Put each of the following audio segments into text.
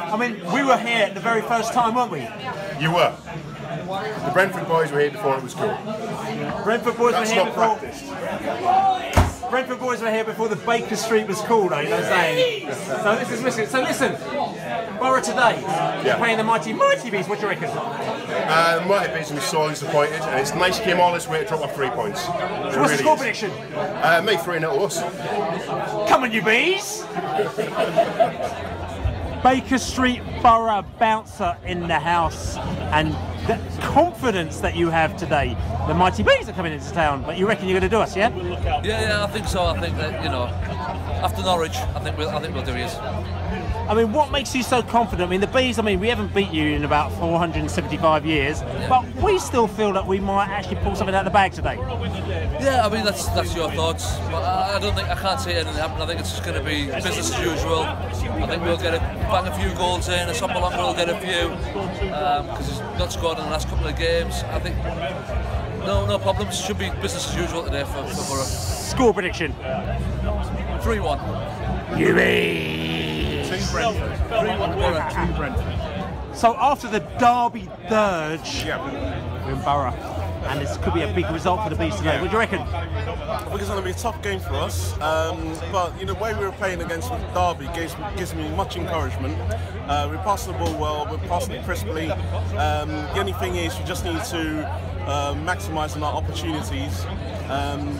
I mean, we were here the very first time, weren't we? You were. The Brentford boys were here before it was cool. Brentford boys That's were here not before. practiced. Brentford boys were here before the Baker Street was cool, though. You know what I'm saying? So this is missing. So listen, Boro today, playing the mighty Bees. What do you reckon? The Mighty Bees will be sorely disappointed, and it's nice you came all this way to drop off 3 points. So what's the score prediction? Me 3-0 us. Come on, you bees! Baker Street Borough bouncer in the house, and the confidence that you have today. The mighty bees are coming into town, but you reckon you're going to do us, yeah? Yeah, I think so. I think that, you know, after Norwich, I think we'll do it. I mean, what makes you so confident? I mean, the bees. I mean, we haven't beat you in about 475 years, but we still feel that we might actually pull something out of the bag today. Yeah, I mean that's your thoughts, but I can't see anything happen. I think it's just going to be business as usual. I think we'll bang a few goals in, and Sombalonga will get a few because he's not scored in the last couple of games. I think no problems. Should be business as usual today for Boro. Score prediction: 3-1. You mean? 3-1 to Brentford. So after the Derby dirge, we're in Boro, and this could be a big result for the Bees today. What do you reckon? I think it's going to be a tough game for us, but you know, the way we were playing against Derby gives me much encouragement. We're passing the ball well, we're passing it crisply. The only thing is we just need to maximise on our opportunities.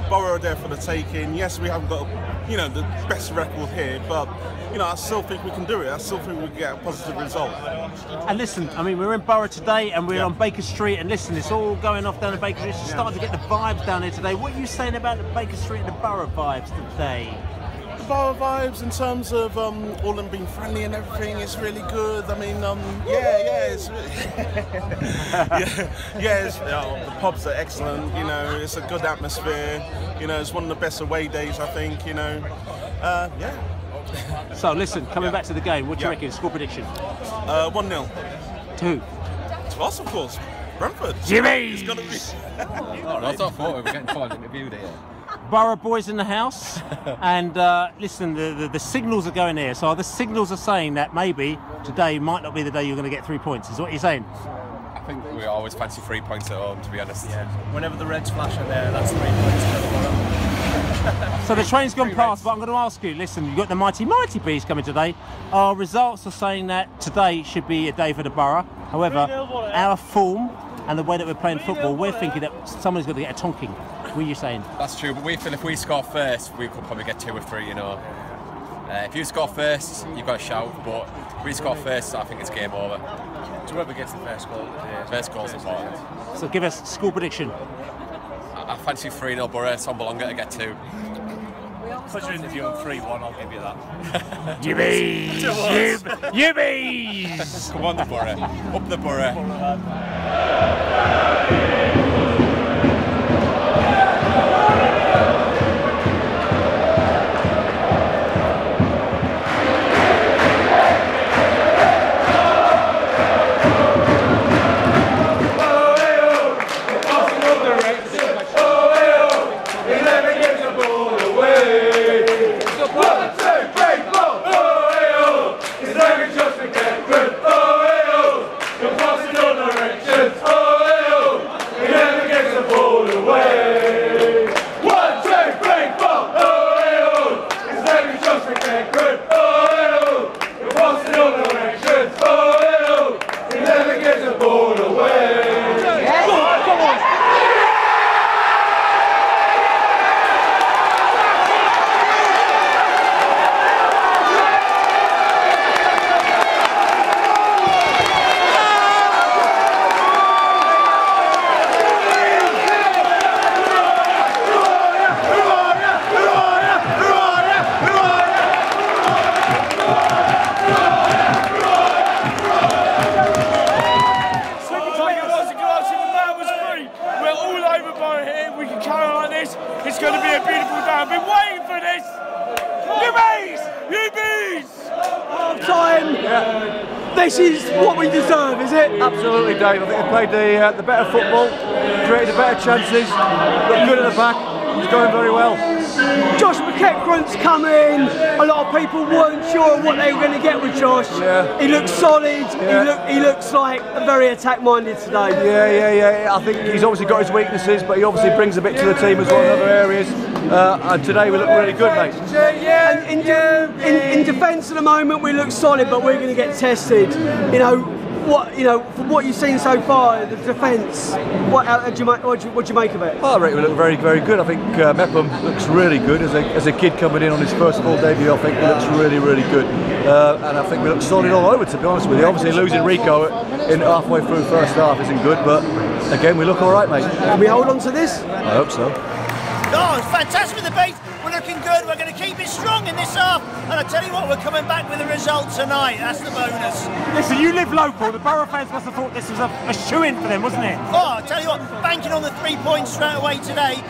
Boro are there for the taking. Yes, we haven't got the best record here, but I still think we can do it. I still think we can get a positive result. And listen, I mean, we're in Boro today, and we're on Baker Street, and listen, it's all going off down at Baker Street. It's starting to get the vibes down here today. What are you saying about the Baker Street and the Boro vibes today? The Boro vibes in terms of all them being friendly and everything is really good. I mean, it's the pubs are excellent. It's a good atmosphere. It's one of the best away days, I think. So listen, coming back to the game, what do you reckon? Score prediction? 1-0. 2. To us, of course. Brentford. Jimmy! It's gonna be. I thought we were getting quite interviewed here. Boro boys in the house, and listen, the signals are going here. So the signals are saying that maybe today might not be the day you're going to get 3 points. Is what you're saying? I think we always fancy 3 points at home, to be honest. Yeah. Whenever the Reds flash are there, that's 3 points. So the train's gone past, but I'm going to ask you, listen, you've got the mighty Bees coming today. Our results are saying that today should be a day for the Borough. However, our form and the way that we're playing football, we're thinking that someone's going to get a tonking. What are you saying? That's true, but we feel if we score first, we could probably get 2 or 3, If you score first, you've got a shout, but if we score first, I think it's game over. So whoever gets the first goal today. First goal's important. So give us score prediction. I fancy 3-0 Boro, Sombalonga to get 2. Put your interview on 3-1, I'll give you that. You bees! You bees! Come on, the Boro. Up the Boro. It's going to be a beautiful day. I've been waiting for this. You bees! You bees! Half time. Yeah. This is what we deserve, is it? Absolutely, Dave. I think they played the better football, created the better chances, looked good at the back. It's going very well. Josh McEachran's come in. A lot of people weren't sure what they were going to get with Josh. Yeah. He looks solid. Yeah. He looks like very attack-minded today. Yeah. I think he's obviously got his weaknesses, but he obviously brings a bit to the team as well in other areas. And today we look really good, mate. In defence at the moment, we look solid, but we're going to get tested. From what you've seen so far, the defence, what do you make of it? Oh, I reckon we look very, very good. I think Mepham looks really good as a kid coming in on his first full debut. I think he looks really, really good, and I think we look solid all over. To be honest with you, obviously losing Rico in halfway through first half isn't good, but again we look all right, mate. Can we hold on to this? I hope so. Oh, it's fantastic with the base. We're looking good. We're going to keep it strong in this half. And I tell you what, we're coming back with a result tonight. That's the bonus. Listen, you live local. The Boro fans must have thought this was a shoe-in for them, wasn't it? Oh, I tell you what, banking on the 3 points straight away today.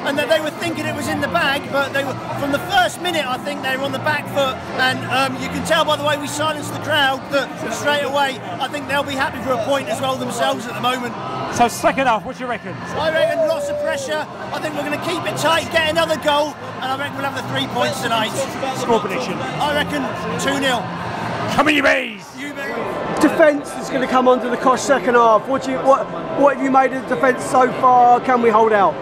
And they were thinking it was in the bag, but they were, from the first minute, I think they were on the back foot. And you can tell by the way we silenced the crowd that straight away, I think they'll be happy for a point as well themselves at the moment. So second half, what do you reckon? I reckon lots of pressure. I think we're going to keep it tight, get another goal, and I reckon we'll have the 3 points tonight. Score prediction? I reckon 2-0. Come on, you bees! Defence is going to come under the cosh second half. What have you made of the defence so far? Can we hold out?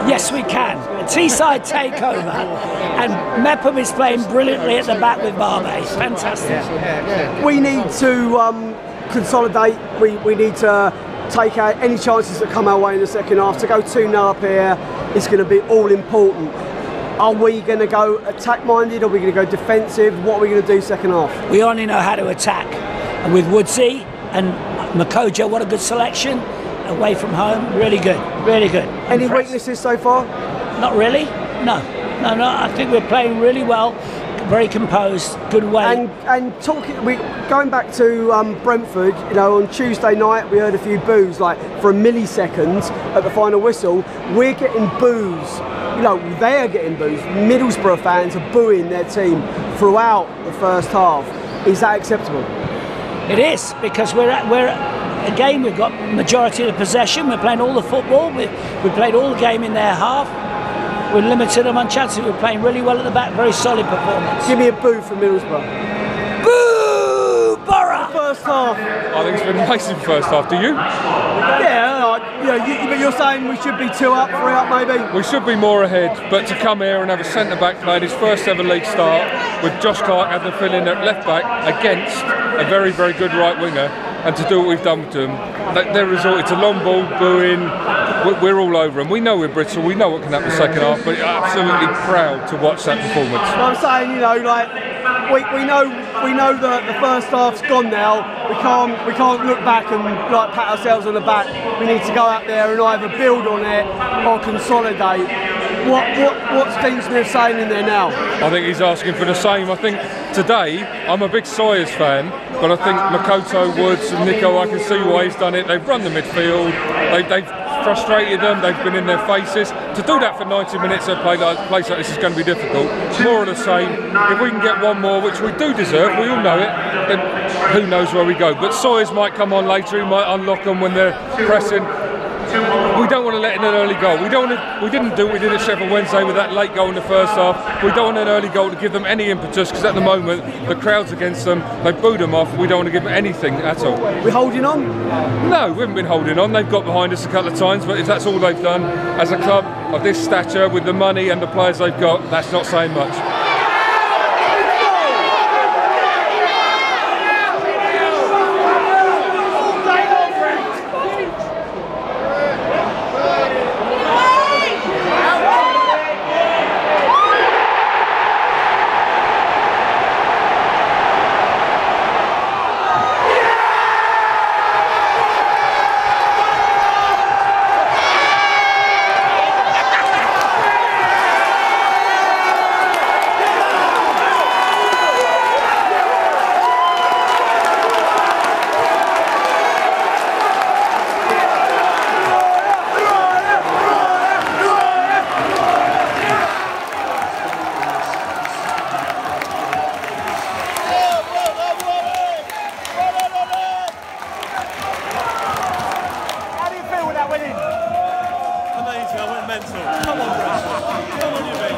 Yes, we can. A Teesside takeover, and Mepham is playing brilliantly at the back with Barbe. Fantastic. We need to consolidate. We need to take out any chances that come our way in the second half. To go 2-0 up here is going to be all important. Are we going to go attack-minded? Are we going to go defensive? What are we going to do second half? We only know how to attack. And with Woodsy and Makoja, what a good selection. Away from home, really good, really good. Any weaknesses so far? Not really, no. I think we're playing really well, very composed, good way. And going back to Brentford, on Tuesday night we heard a few boos, like for a millisecond at the final whistle. We're getting boos. They're getting boos. Middlesbrough fans are booing their team throughout the first half. Is that acceptable? It is, because again, we've got majority of the possession. We're playing all the football. We played all the game in their half. We're limited them on chances. We're playing really well at the back. Very solid performance. Give me a boo from Middlesbrough. Boo! Boro! First half. I think it's been amazing first half. Do you? But you're saying we should be 2 up, 3 up maybe? We should be more ahead, but to come here and have a centre-back playing his first ever league start with Josh Clark had to fill in at left-back against a very, very good right-winger, and to do what we've done to them, it's a long ball, booing, we're all over them. We know we're brittle, we know what can happen in the second half, but absolutely proud to watch that performance. I'm saying, we know that the first half's gone now. We can't look back and pat ourselves on the back. We need to go out there and either build on it or consolidate. What's Dean Smith saying in there now? I think he's asking for the same. I think today, I'm a big Sawyers fan, but I think Makoto, Woods and Nico, I can see why he's done it. They've run the midfield, they've frustrated them, they've been in their faces. To do that for 90 minutes at a place like this is going to be difficult. More of the same. If we can get one more, which we do deserve, we all know it, then who knows where we go. But Sawyers might come on later, he might unlock them when they're pressing. We don't want to let in an early goal. We didn't do what we did at Sheffield Wednesday with that late goal in the first half. We don't want an early goal to give them any impetus, because at the moment the crowd's against them. They booed them off. We don't want to give them anything at all. We're holding on? No, we haven't been holding on. They've got behind us a couple of times, but if that's all they've done as a club of this stature with the money and the players they've got, that's not saying much. went mental. Come on, Brentford. Come on, you mate.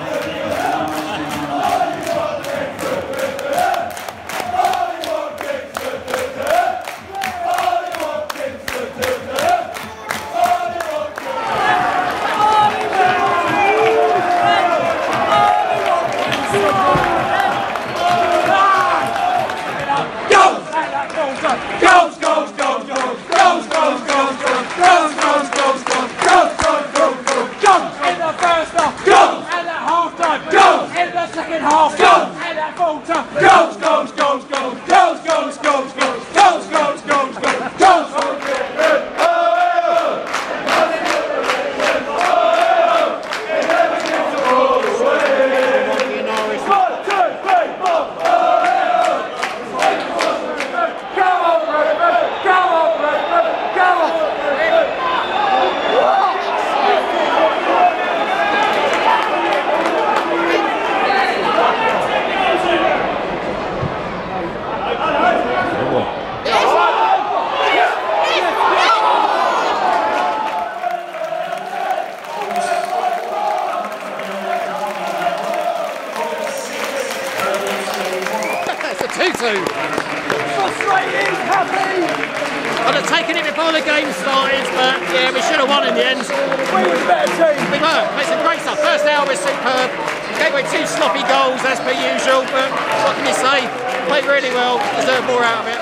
Frustrated, happy. I'd have taken it before the game started, but yeah, we should have won in the end. We were the better team. We were. Played some great stuff. First hour was superb. Gave away 2 sloppy goals as per usual, but what can you say? Played really well. Deserved more out of it.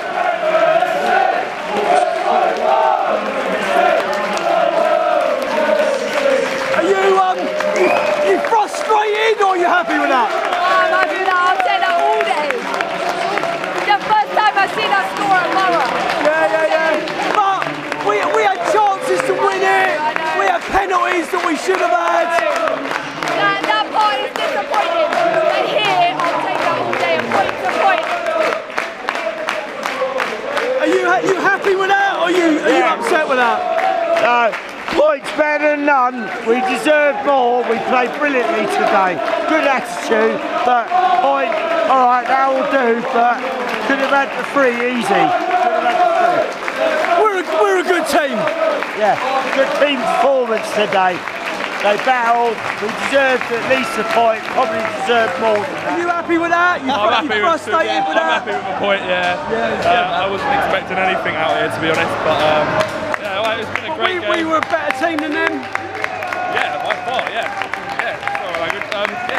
Are you frustrated or are you happy with that? I'm happy with that. I've said that all day. The first time I've seen us score at Boro. Yeah. But we had chances to win it. We had penalties that we should have had. That part is disappointing. But here, I'll take that all day, point to point. Are you happy with that or are you upset with that? No. Points better than none. We deserve more. We played brilliantly today. Good attitude, but point, all right, that will do, but could have had the 3 easy. We're a good team. Yeah, good team performance today. They battled. We deserved at least a point. Probably deserved more. Are you happy with that? I'm happy with that. I'm happy with the point. Yeah. I wasn't expecting anything out here, to be honest, but. It's been a great game. We were a better team than them. Yeah, by far. Yeah.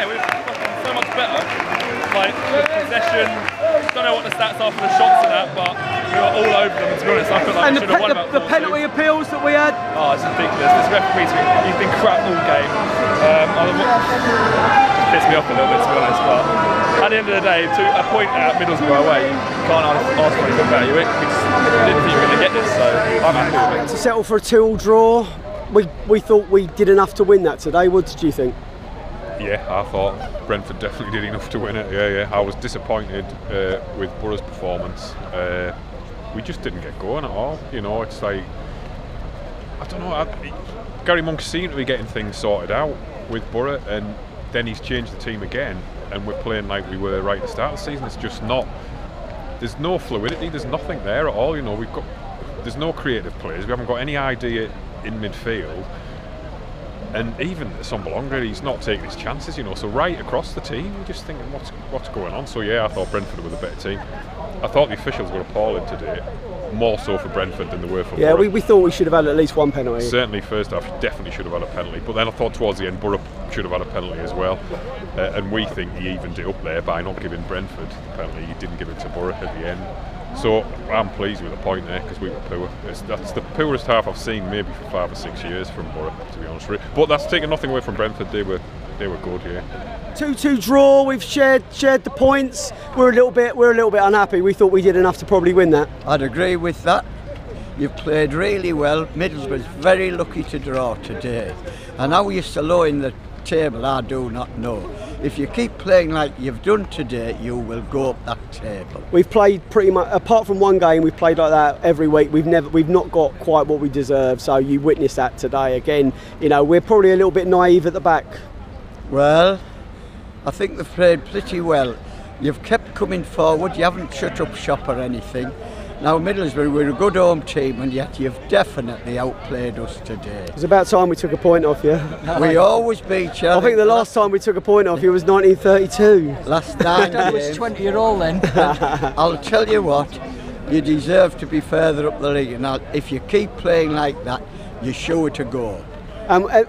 We were so much better. Like possession. Don't know what the stats are for the shots and that, but we were all over them. And to be honest, I feel like we should have won about 4-2. The penalty appeals that we had. Oh, it's ridiculous. This referee, he's been crap all game. It's pissed me off a little bit, to be honest. But at the end of the day, to a point at Middlesbrough away, you can't ask for anything better. We just didn't think you were going to get this, so I'm happy with it. To settle for a 2-2 draw, we thought we did enough to win that today. What did you think? Yeah, I thought Brentford definitely did enough to win it. Yeah. I was disappointed with Boro's performance. We just didn't get going at all. You know, it's like, I don't know. Gary Monk seemed to be getting things sorted out with Boro, and then he's changed the team again, and we're playing like we were right at the start of the season. It's just not. There's no fluidity. There's nothing there at all. You know, there's no creative players. We haven't got any idea in midfield. And even Sombolonga, he's not taking his chances, you know. So right across the team, you're just thinking, what's going on? So yeah, I thought Brentford were the better team. I thought the officials were appalling today, more so for Brentford than they were for Boro. We thought we should have had at least 1 penalty. Certainly first half, definitely should have had a penalty. But then I thought towards the end, Boro should have had a penalty as well. And we think he evened it up there by not giving Brentford the penalty. He didn't give it to Boro at the end. So I'm pleased with the point there because we were poor. That's the poorest half I've seen maybe for 5 or 6 years from Boro, to be honest with you. But that's taking nothing away from Brentford. They were good, yeah. 2-2 draw. We've shared the points. We're a little bit unhappy. We thought we did enough to probably win that. I'd agree with that. You've played really well. Middlesbrough's very lucky to draw today. And how you're so low in the table, I do not know. If you keep playing like you've done today, you will go up that table. We've played pretty much, apart from one game, we've played like that every week. We've not got quite what we deserve. So you witnessed that today again. You know, we're probably a little bit naive at the back. Well, I think they've played pretty well. You've kept coming forward. You haven't shut up shop or anything. Now Middlesbrough, we're a good home team, and yet you've definitely outplayed us today. It was about time we took a point off you. We always beat you. I think the last time we took a point off you was 1932. Last 9 That was games. 20-year-old then. I'll tell you what, you deserve to be further up the league. Now, if you keep playing like that, you're sure to go.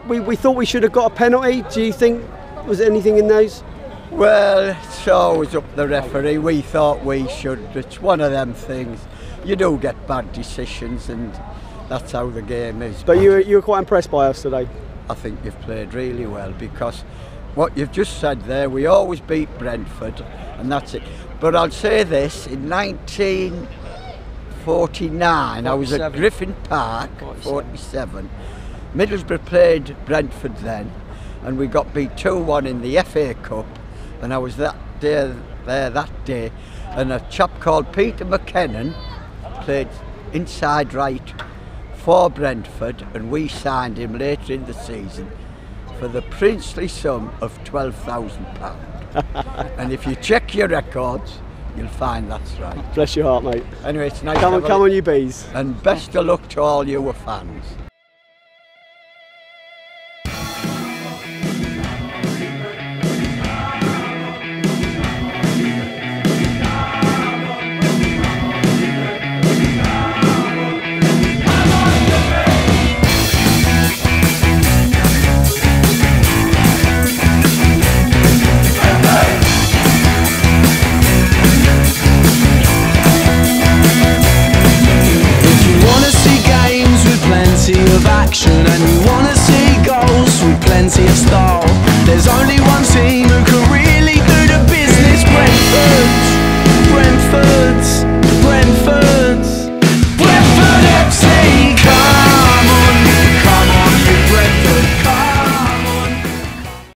We thought we should have got a penalty. Do you think, was there anything in those? Well, it's always up the referee. We thought we should. It's one of them things. You do get bad decisions, and that's how the game is. But you were quite impressed by us today. I think you've played really well, because what you've just said there, we always beat Brentford, and that's it. But I'll say this, in 1949, I was at Griffin Park, 47. Middlesbrough played Brentford then, and we got beat 2-1 in the FA Cup, and I was there that day, and a chap called Peter McKinnon played inside right for Brentford, and we signed him later in the season for the princely sum of £12,000. And if you check your records, you'll find that's right. Bless your heart, mate. Anyway, it's nice. Come on, you bees. And best of luck to all your fans.